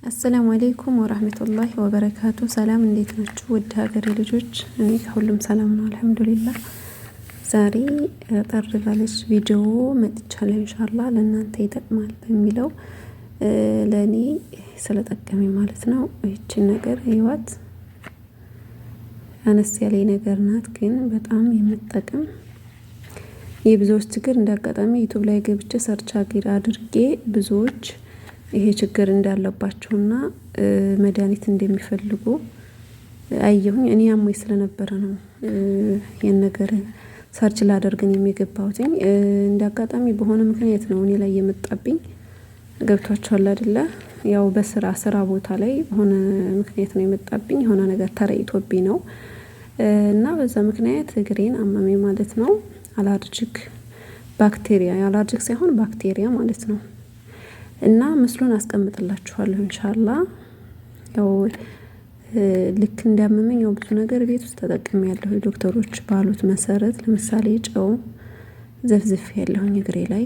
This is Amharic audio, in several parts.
አሰላሙ አለይኩም ወራህመቱላሂ ወበረካቱ። ሰላም እንዴት ናችሁ? ውድ ሀገሬ ልጆች፣ እኔ ከሁሉም ሰላም ነው አልሐምዱሊላህ። ዛሬ ጠር ባለች ቪዲዮ መጥቻለሁ። ኢንሻአላህ ለእናንተ ይጠቅማል በሚለው ለእኔ ስለጠቀመኝ ማለት ነው። ይህችን ነገር ህይወት አነስ ያለ ነገር ናት፣ ግን በጣም የምትጠቅም የብዙዎች ችግር እንዳጋጣሚ ዩቲዩብ ላይ ገብቼ ሰርች አድርጌ ብዙዎች ይሄ ችግር እንዳለባቸውና መድኃኒት እንደሚፈልጉ አየሁኝ። እኔ አሞኝ ስለነበረ ነው ይሄን ነገር ሰርች ላደርግን የሚገባውት። እንዳጋጣሚ በሆነ ምክንያት ነው እኔ ላይ የመጣብኝ። ገብቷችኋል አይደለ? ያው በስራ ቦታ ላይ በሆነ ምክንያት ነው የመጣብኝ። የሆነ ነገር ተረይቶብኝ ነው እና በዛ ምክንያት እግሬን አመመኝ ማለት ነው። አላርጂክ ባክቴሪያ፣ አላርጂክ ሳይሆን ባክቴሪያ ማለት ነው። እና ምስሉን አስቀምጥላችኋለሁ ኢንሻአላህ። ያው ልክ እንዳመመኝ ያው ብዙ ነገር ቤት ውስጥ ተጠቅሜያለሁ። ዶክተሮች ባሉት መሰረት ለምሳሌ ጨው ዘፍዝፍ ያለሁኝ እግሬ ላይ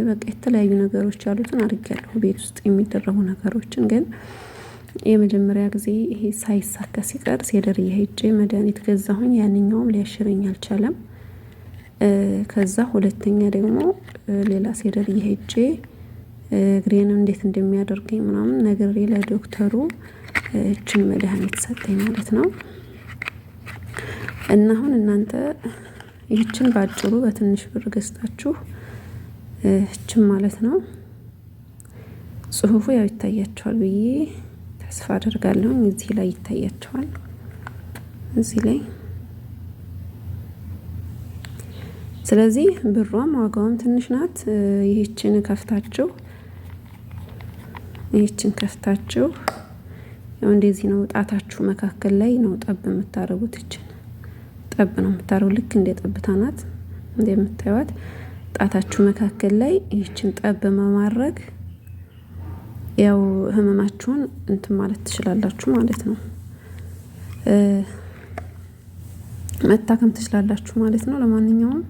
በቃ የተለያዩ ነገሮች ያሉትን አድርጌያለሁ ቤት ውስጥ የሚደረጉ ነገሮችን። ግን የመጀመሪያ ጊዜ ይሄ ሳይሳካ ሲቀር ሴደርዬ ሄጄ መድኃኒት ገዛሁኝ። ያንኛውም ሊያሽረኝ አልቻለም። ከዛ ሁለተኛ ደግሞ ሌላ ሴደርዬ ሄጄ እግሬን እንዴት እንደሚያደርገኝ ምናምን ነግሬ ለዶክተሩ እችን መድኃኒት ሰጠኝ ማለት ነው። እና አሁን እናንተ ይህችን ባጭሩ በትንሽ ብር ገዝታችሁ እችን ማለት ነው። ጽሁፉ ያው ይታያችኋል ብዬ ተስፋ አደርጋለሁ። እዚህ ላይ ይታያችኋል፣ እዚህ ላይ። ስለዚህ ብሯም ዋጋውም ትንሽ ናት። ይህችን ከፍታችሁ ያው እንደዚህ ነው። ጣታችሁ መካከል ላይ ነው ጠብ የምታረጉት። እችን ጠብ ነው የምታረጉ። ልክ እንደ ጠብታ ናት እንደምታዩት። ጣታችሁ መካከል ላይ ይህችን ጠብ በማድረግ ያው ህመማችሁን እንትን ማለት ትችላላችሁ ማለት ነው። መታከም ትችላላችሁ ማለት ነው። ለማንኛውም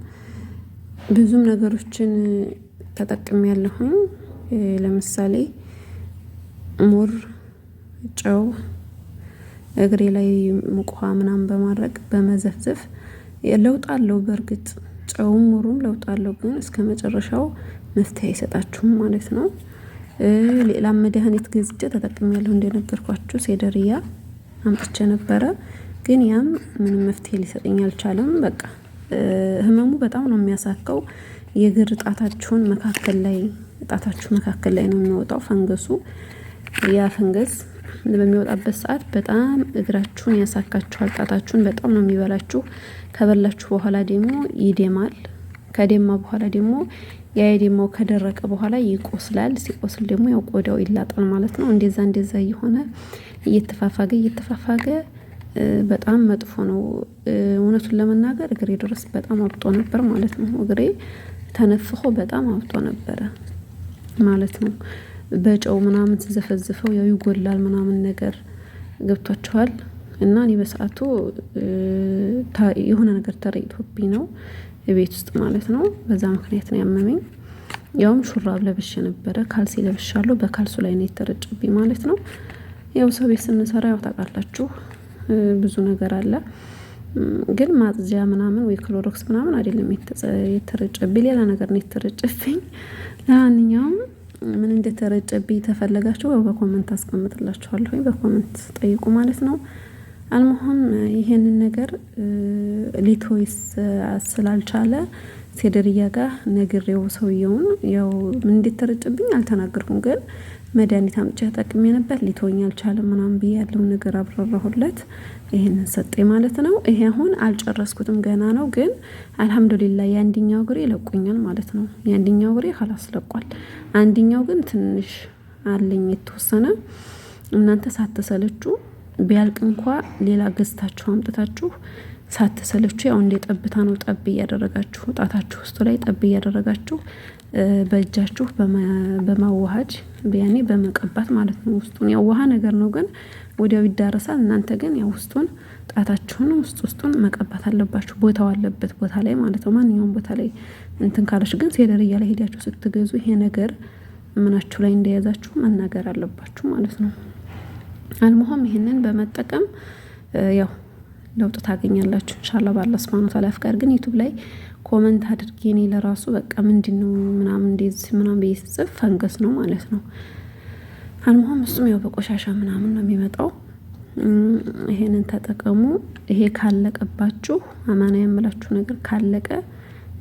ብዙም ነገሮችን ተጠቅሜያለሁኝ። ለምሳሌ ሙር፣ ጨው እግሬ ላይ ሙቅ ውሃ ምናምን በማድረግ በመዘፍዘፍ ለውጥ አለው። በእርግጥ ጨውም ሙሩም ለውጥ አለው፣ ግን እስከ መጨረሻው መፍትሄ አይሰጣችሁም ማለት ነው። ሌላም መድኃኒት ገዝቼ ተጠቅሜያለሁ እንደነገርኳችሁ። ሴደርያ አምጥቼ ነበረ፣ ግን ያም ምንም መፍትሄ ሊሰጠኝ አልቻለም። በቃ ህመሙ በጣም ነው የሚያሳካው። የእግር ጣታችሁ መካከል ላይ ነው የሚወጣው ፈንገሱ። ያ ፈንገስ በሚወጣበት ሰዓት በጣም እግራችሁን ያሳካችኋል። ጣታችሁን በጣም ነው የሚበላችሁ። ከበላችሁ በኋላ ደግሞ ይደማል። ከደማ በኋላ ደግሞ ያ የደማው ከደረቀ በኋላ ይቆስላል። ሲቆስል ደግሞ ያው ቆዳው ይላጣል ማለት ነው። እንደዛ እየሆነ እየተፋፋገ በጣም መጥፎ ነው። እውነቱን ለመናገር እግሬ ድረስ በጣም አብጦ ነበር ማለት ነው። እግሬ ተነፍቆ በጣም አብጦ ነበረ ማለት ነው። በጨው ምናምን ተዘፈዝፈው ያው ይጎላል ምናምን ነገር ገብቷቸዋል። እና እኔ በሰዓቱ የሆነ ነገር ተረይቶብኝ ነው ቤት ውስጥ ማለት ነው። በዛ ምክንያት ነው ያመመኝ። ያውም ሹራብ ለብሼ ነበረ፣ ካልሲ ለብሻለሁ። በካልሱ ላይ ነው የተረጨብኝ ማለት ነው። ያው ሰው ቤት ስንሰራ ያው ታውቃላችሁ ብዙ ነገር አለ። ግን ማጽጃ ምናምን ወይ ክሎሮክስ ምናምን አይደለም የተረጨብኝ፣ ሌላ ነገር ነው የተረጨብኝ። ለማንኛውም ምን እንደተረጨብኝ ተፈለጋችሁ በኮመንት አስቀምጥላችኋለሁ። በኮመንት ጠይቁ ማለት ነው። አልመሆን ይሄንን ነገር ሊቶይስ ስላልቻለ ሴደርያ ጋር ነግሬው ሰውየውን ያው ምን እንደተረጨብኝ አልተናገርኩም፣ ግን መድኃኒት አምጪ ተጠቅሜ ነበር ሊቶኝ አልቻለም ምናምን ብዬ ያለውን ነገር አብራራሁለት። ይሄንን ሰጠኝ ማለት ነው። ይሄ አሁን አልጨረስኩትም ገና ነው፣ ግን አልহামዱሊላህ የአንደኛው እግሬ ለቆኛል ማለት ነው። የአንደኛው እግሬ خلاص ለቋል። አንደኛው ግን ትንሽ አለኝ የተወሰነ። እናንተ ሳትሰለቹ ቢያልቅ እንኳን ሌላ ገዝታችሁ አምጥታችሁ ሳትሰለቹ ያው እንደ ጠብታ ነው ጠብ እያደረጋችሁ ጣታችሁ ውስጥ ላይ ጠብ እያደረጋችሁ በእጃችሁ በማዋሃድ ያኔ በመቀባት ማለት ነው። ውስጡን ያው ውሃ ነገር ነው፣ ግን ወዲያው ይዳረሳል። እናንተ ግን ያው ውስጡን ጣታችሁን ውስጡን መቀባት አለባችሁ። ቦታው አለበት ቦታ ላይ ማለት ነው። ማንኛውም ቦታ ላይ እንትን ካለሽ ግን ሴደርያ ላይ ሄዳችሁ ስትገዙ ይሄ ነገር ምናችሁ ላይ እንደያዛችሁ መናገር አለባችሁ ማለት ነው። አልሙሀም ይሄንን በመጠቀም ያው ለውጥ ታገኛላችሁ ኢንሻአላህ በአላህ ሱብሃነሁ ወተዓላ ፍቃድ። ግን ዩቲዩብ ላይ ኮመንት አድርጌ እኔ ለራሱ በቃ ምንድነው ምናምን እንደዚህ ምናምን በይጽፍ ፈንገስ ነው ማለት ነው። አልሙሀም እሱም ያው በቆሻሻ ምናምን ነው የሚመጣው። ይሄንን ተጠቀሙ። ይሄ ካለቀባችሁ አማና የምላችሁ ነገር ካለቀ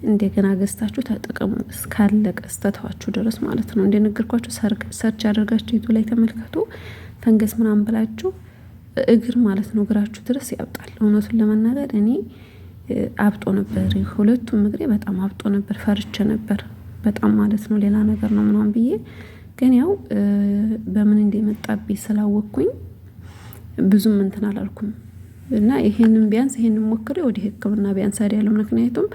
እንደገና ገዝታችሁ ተጠቀሙ እስካለቀ እስተተዋችሁ ድረስ ማለት ነው። እንደነገርኳችሁ ሰርች አድርጋችሁ ዩቲዩብ ላይ ተመልከቱ። ፈንገስ ምናምን ብላችሁ እግር ማለት ነው እግራችሁ ድረስ ያብጣል። እውነቱን ለመናገር እኔ አብጦ ነበር፣ ሁለቱም እግሬ በጣም አብጦ ነበር። ፈርቼ ነበር በጣም ማለት ነው። ሌላ ነገር ነው ምናምን ብዬ ግን ያው በምን እንደመጣብኝ ስላወቅኩኝ ብዙም እንትን አላልኩም እና ይሄንን ቢያንስ ይሄንን ሞክሬ ወደ ሕክምና ቢያንስ አይደለም። ምክንያቱም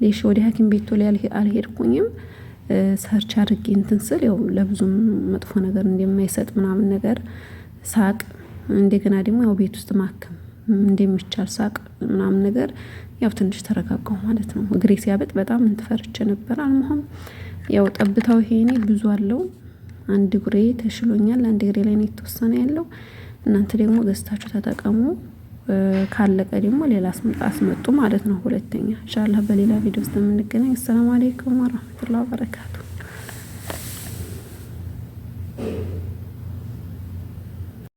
ሌሽ ወደ ሐኪም ቤት ላይ አልሄድኩኝም። ሰርች አድርጌ እንትን ስል ያው ለብዙም መጥፎ ነገር እንደማይሰጥ ምናምን ነገር ሳቅ እንደገና ደግሞ ያው ቤት ውስጥ ማከም እንደሚቻል ሳቅ ምናምን ነገር ያው ትንሽ ተረጋጋሁ ማለት ነው። እግሬ ሲያበጥ በጣም እንትፈርቼ ነበር። አልሙሀም ያው ጠብታው ይሄኔ ብዙ አለው። አንድ እግሬ ተሽሎኛል፣ አንድ እግሬ ላይ ነው የተወሰነ ያለው። እናንተ ደግሞ ገዝታችሁ ተጠቀሙ። ካለቀ ደግሞ ሌላ አስመጡ ማለት ነው። ሁለተኛ ኢንሻአላህ በሌላ ቪዲዮ ውስጥ የምንገናኝ። አሰላሙ አለይኩም ወራህመቱላሂ ወበረካቱ።